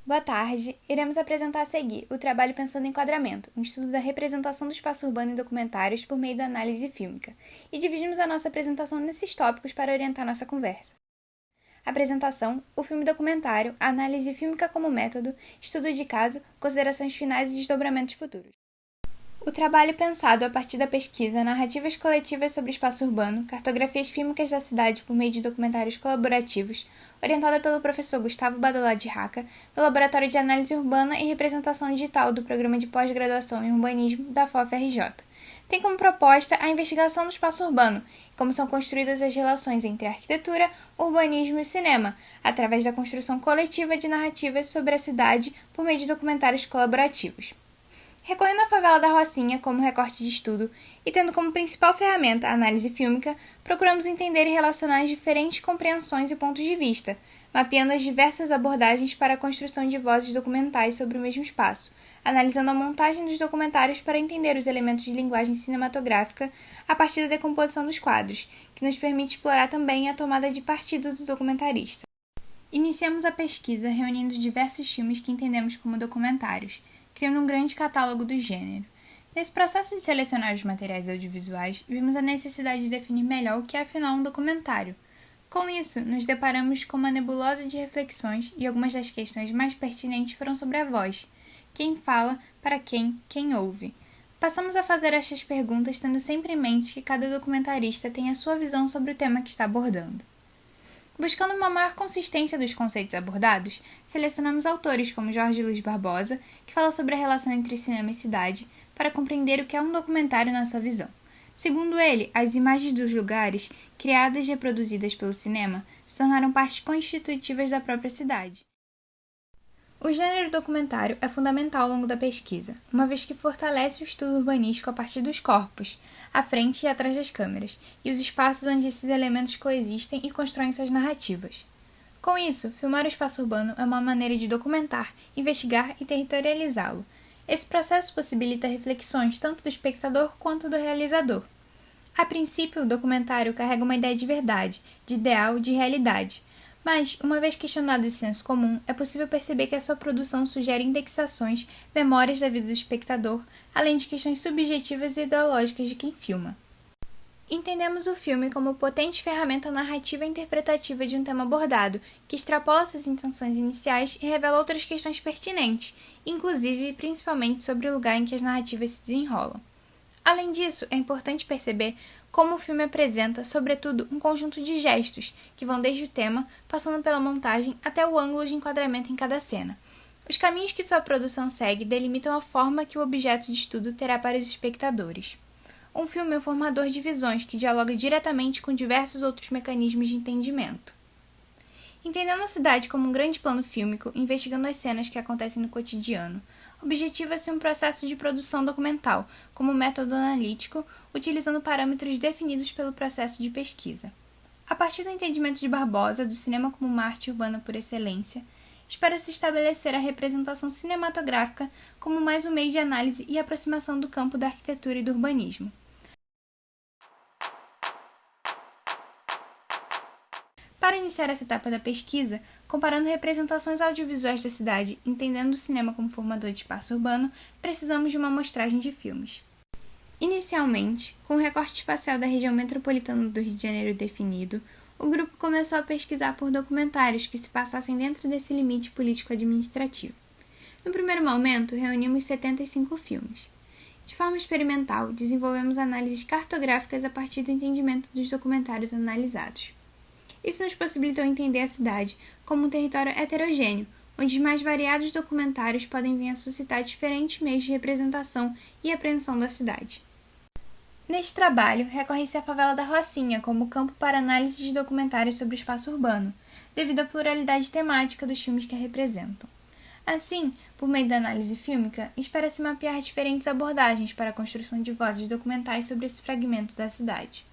Boa tarde. Iremos apresentar a seguir o trabalho Pensando em Enquadramento, um estudo da representação do espaço urbano em documentários por meio da análise fílmica, e dividimos a nossa apresentação nesses tópicos para orientar nossa conversa. Apresentação, o filme documentário, a análise fílmica como método, estudo de caso, considerações finais e desdobramentos futuros. O trabalho pensado a partir da pesquisa Narrativas Coletivas sobre o Espaço Urbano, Cartografias Fílmicas da Cidade por meio de documentários colaborativos, orientada pelo professor Gustavo Badolá de Raca, do Laboratório de Análise Urbana e Representação Digital do Programa de Pós-Graduação em Urbanismo da FOF-RJ. Tem como proposta a investigação do espaço urbano e como são construídas as relações entre arquitetura, urbanismo e cinema, através da construção coletiva de narrativas sobre a cidade por meio de documentários colaborativos. Recorrendo à favela da Rocinha como recorte de estudo e tendo como principal ferramenta a análise fílmica, procuramos entender e relacionar as diferentes compreensões e pontos de vista, mapeando as diversas abordagens para a construção de vozes documentais sobre o mesmo espaço, analisando a montagem dos documentários para entender os elementos de linguagem cinematográfica a partir da decomposição dos quadros, que nos permite explorar também a tomada de partido do documentarista. Iniciamos a pesquisa reunindo diversos filmes que entendemos como documentários, criando um grande catálogo do gênero. Nesse processo de selecionar os materiais audiovisuais, vimos a necessidade de definir melhor o que é afinal um documentário. Com isso, nos deparamos com uma nebulosa de reflexões e algumas das questões mais pertinentes foram sobre a voz. Quem fala, para quem ouve. Passamos a fazer estas perguntas tendo sempre em mente que cada documentarista tem a sua visão sobre o tema que está abordando. Buscando uma maior consistência dos conceitos abordados, selecionamos autores como Jorge Luiz Barbosa, que fala sobre a relação entre cinema e cidade, para compreender o que é um documentário na sua visão. Segundo ele, as imagens dos lugares, criadas e reproduzidas pelo cinema, se tornaram partes constitutivas da própria cidade. O gênero documentário é fundamental ao longo da pesquisa, uma vez que fortalece o estudo urbanístico a partir dos corpos, à frente e atrás das câmeras, e os espaços onde esses elementos coexistem e constroem suas narrativas. Com isso, filmar o espaço urbano é uma maneira de documentar, investigar e territorializá-lo. Esse processo possibilita reflexões tanto do espectador quanto do realizador. A princípio, o documentário carrega uma ideia de verdade, de ideal, de realidade. Mas, uma vez questionado esse senso comum, é possível perceber que a sua produção sugere indexações, memórias da vida do espectador, além de questões subjetivas e ideológicas de quem filma. Entendemos o filme como potente ferramenta narrativa e interpretativa de um tema abordado, que extrapola suas intenções iniciais e revela outras questões pertinentes, inclusive e principalmente sobre o lugar em que as narrativas se desenrolam. Além disso, é importante perceber como o filme apresenta, sobretudo, um conjunto de gestos, que vão desde o tema, passando pela montagem, até o ângulo de enquadramento em cada cena. Os caminhos que sua produção segue delimitam a forma que o objeto de estudo terá para os espectadores. Um filme é um formador de visões que dialoga diretamente com diversos outros mecanismos de entendimento. Entendendo a cidade como um grande plano fílmico, investigando as cenas que acontecem no cotidiano, objetiva-se um processo de produção documental, como método analítico, utilizando parâmetros definidos pelo processo de pesquisa. A partir do entendimento de Barbosa, do cinema como uma arte urbana por excelência, espera-se estabelecer a representação cinematográfica como mais um meio de análise e aproximação do campo da arquitetura e do urbanismo. Para iniciar essa etapa da pesquisa, comparando representações audiovisuais da cidade, entendendo o cinema como formador de espaço urbano, precisamos de uma amostragem de filmes. Inicialmente, com o recorte espacial da região metropolitana do Rio de Janeiro definido, o grupo começou a pesquisar por documentários que se passassem dentro desse limite político-administrativo. No primeiro momento, reunimos 75 filmes. De forma experimental, desenvolvemos análises cartográficas a partir do entendimento dos documentários analisados. Isso nos possibilitou entender a cidade como um território heterogêneo, onde os mais variados documentários podem vir a suscitar diferentes meios de representação e apreensão da cidade. Neste trabalho, recorre-se à favela da Rocinha como campo para análise de documentários sobre o espaço urbano, devido à pluralidade temática dos filmes que a representam. Assim, por meio da análise fílmica, espera-se mapear diferentes abordagens para a construção de vozes documentais sobre esse fragmento da cidade.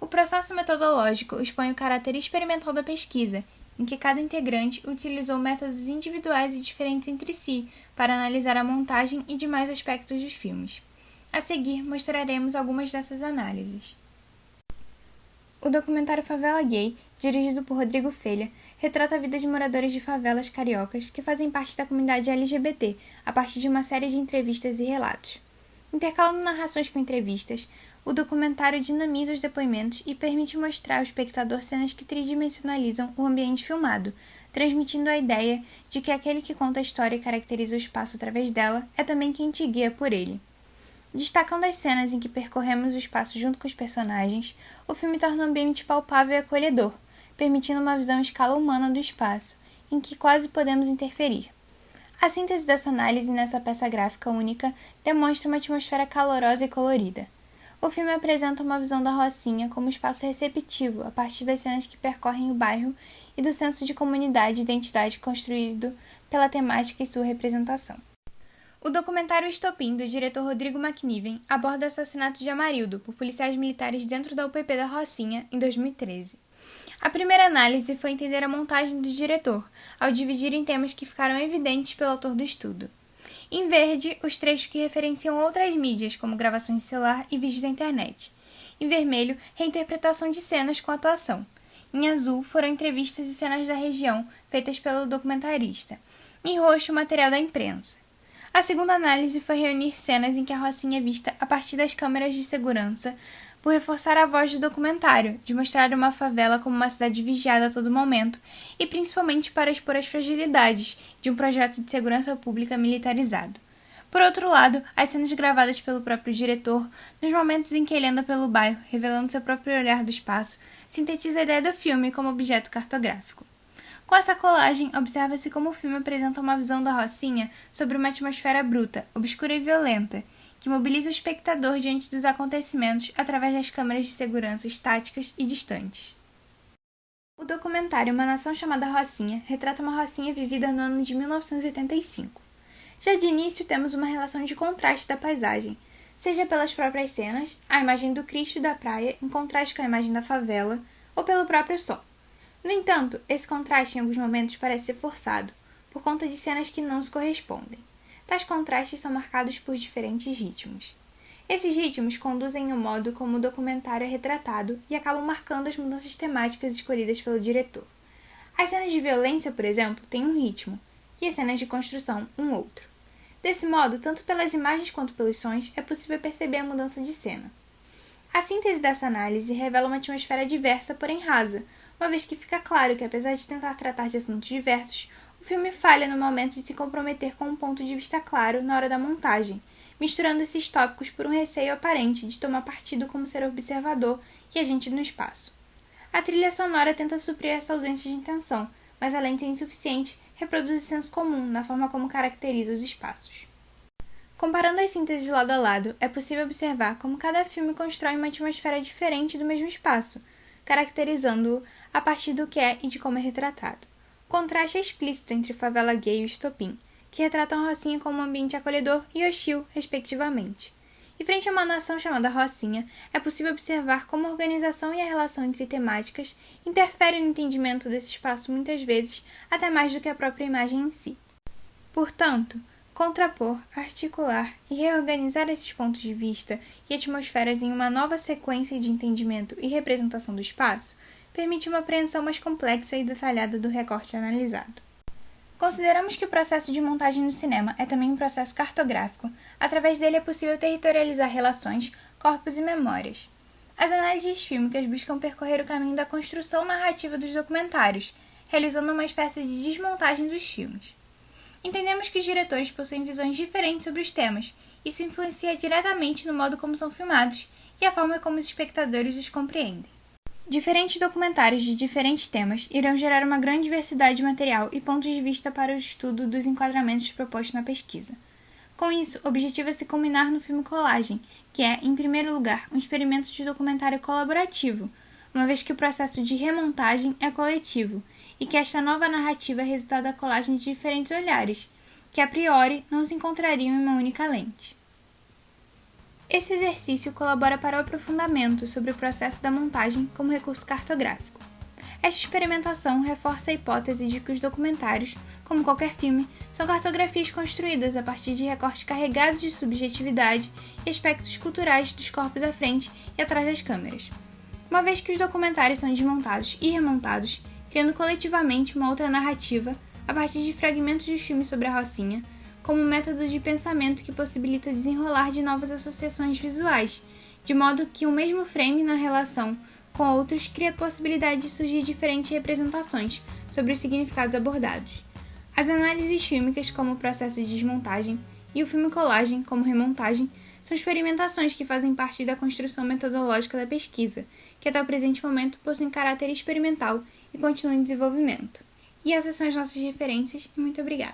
O processo metodológico expõe o caráter experimental da pesquisa, em que cada integrante utilizou métodos individuais e diferentes entre si para analisar a montagem e demais aspectos dos filmes. A seguir, mostraremos algumas dessas análises. O documentário Favela Gay, dirigido por Rodrigo Felha, retrata a vida de moradores de favelas cariocas que fazem parte da comunidade LGBT a partir de uma série de entrevistas e relatos. Intercalando narrações com entrevistas, o documentário dinamiza os depoimentos e permite mostrar ao espectador cenas que tridimensionalizam o ambiente filmado, transmitindo a ideia de que aquele que conta a história e caracteriza o espaço através dela é também quem te guia por ele. Destacando as cenas em que percorremos o espaço junto com os personagens, o filme torna o ambiente palpável e acolhedor, permitindo uma visão em escala humana do espaço, em que quase podemos interferir. A síntese dessa análise nessa peça gráfica única demonstra uma atmosfera calorosa e colorida. O filme apresenta uma visão da Rocinha como espaço receptivo a partir das cenas que percorrem o bairro e do senso de comunidade e identidade construído pela temática e sua representação. O documentário Estopim, do diretor Rodrigo McNiven, aborda o assassinato de Amarildo por policiais militares dentro da UPP da Rocinha, em 2013. A primeira análise foi entender a montagem do diretor, ao dividir em temas que ficaram evidentes pelo autor do estudo. Em verde, os trechos que referenciam outras mídias, como gravações de celular e vídeos da internet. Em vermelho, reinterpretação de cenas com atuação. Em azul, foram entrevistas e cenas da região, feitas pelo documentarista. Em roxo, material da imprensa. A segunda análise foi reunir cenas em que a Rocinha é vista a partir das câmeras de segurança, por reforçar a voz do documentário, de mostrar uma favela como uma cidade vigiada a todo momento e principalmente para expor as fragilidades de um projeto de segurança pública militarizado. Por outro lado, as cenas gravadas pelo próprio diretor, nos momentos em que ele anda pelo bairro, revelando seu próprio olhar do espaço, sintetiza a ideia do filme como objeto cartográfico. Com essa colagem, observa-se como o filme apresenta uma visão da Rocinha sobre uma atmosfera bruta, obscura e violenta, que mobiliza o espectador diante dos acontecimentos através das câmeras de segurança estáticas e distantes. O documentário Uma Nação Chamada Rocinha retrata uma Rocinha vivida no ano de 1985. Já de início temos uma relação de contraste da paisagem, seja pelas próprias cenas, a imagem do Cristo da praia em contraste com a imagem da favela, ou pelo próprio sol. No entanto, esse contraste em alguns momentos parece ser forçado, por conta de cenas que não se correspondem. Tais contrastes são marcados por diferentes ritmos. Esses ritmos conduzem ao modo como o documentário é retratado e acabam marcando as mudanças temáticas escolhidas pelo diretor. As cenas de violência, por exemplo, têm um ritmo, e as cenas de construção, um outro. Desse modo, tanto pelas imagens quanto pelos sons, é possível perceber a mudança de cena. A síntese dessa análise revela uma atmosfera diversa, porém rasa, uma vez que fica claro que, apesar de tentar tratar de assuntos diversos, o filme falha no momento de se comprometer com um ponto de vista claro na hora da montagem, misturando esses tópicos por um receio aparente de tomar partido como ser observador e agente no espaço. A trilha sonora tenta suprir essa ausência de intenção, mas além de ser insuficiente, reproduz o senso comum na forma como caracteriza os espaços. Comparando as sínteses lado a lado, é possível observar como cada filme constrói uma atmosfera diferente do mesmo espaço, caracterizando-o a partir do que é e de como é retratado. O contraste é explícito entre favela gay e o estopim, que retratam a Rocinha como um ambiente acolhedor e hostil, respectivamente. E frente a uma nação chamada Rocinha, é possível observar como a organização e a relação entre temáticas interferem no entendimento desse espaço muitas vezes até mais do que a própria imagem em si. Portanto, contrapor, articular e reorganizar esses pontos de vista e atmosferas em uma nova sequência de entendimento e representação do espaço permite uma apreensão mais complexa e detalhada do recorte analisado. Consideramos que o processo de montagem no cinema é também um processo cartográfico. Através dele é possível territorializar relações, corpos e memórias. As análises fílmicas buscam percorrer o caminho da construção narrativa dos documentários, realizando uma espécie de desmontagem dos filmes. Entendemos que os diretores possuem visões diferentes sobre os temas. Isso influencia diretamente no modo como são filmados e a forma como os espectadores os compreendem. Diferentes documentários de diferentes temas irão gerar uma grande diversidade de material e pontos de vista para o estudo dos enquadramentos propostos na pesquisa. Com isso, objetiva-se combinar no filme colagem, que é, em primeiro lugar, um experimento de documentário colaborativo, uma vez que o processo de remontagem é coletivo, e que esta nova narrativa é resultado da colagem de diferentes olhares, que a priori não se encontrariam em uma única lente. Esse exercício colabora para o aprofundamento sobre o processo da montagem como recurso cartográfico. Esta experimentação reforça a hipótese de que os documentários, como qualquer filme, são cartografias construídas a partir de recortes carregados de subjetividade e aspectos culturais dos corpos à frente e atrás das câmeras. Uma vez que os documentários são desmontados e remontados, criando coletivamente uma outra narrativa a partir de fragmentos dos filmes sobre a Rocinha, como um método de pensamento que possibilita o desenrolar de novas associações visuais, de modo que o mesmo frame na relação com outros cria a possibilidade de surgir diferentes representações sobre os significados abordados. As análises fílmicas como o processo de desmontagem e o filme colagem como remontagem são experimentações que fazem parte da construção metodológica da pesquisa, que até o presente momento possuem caráter experimental e continuam em desenvolvimento. E essas são as nossas referências e muito obrigada!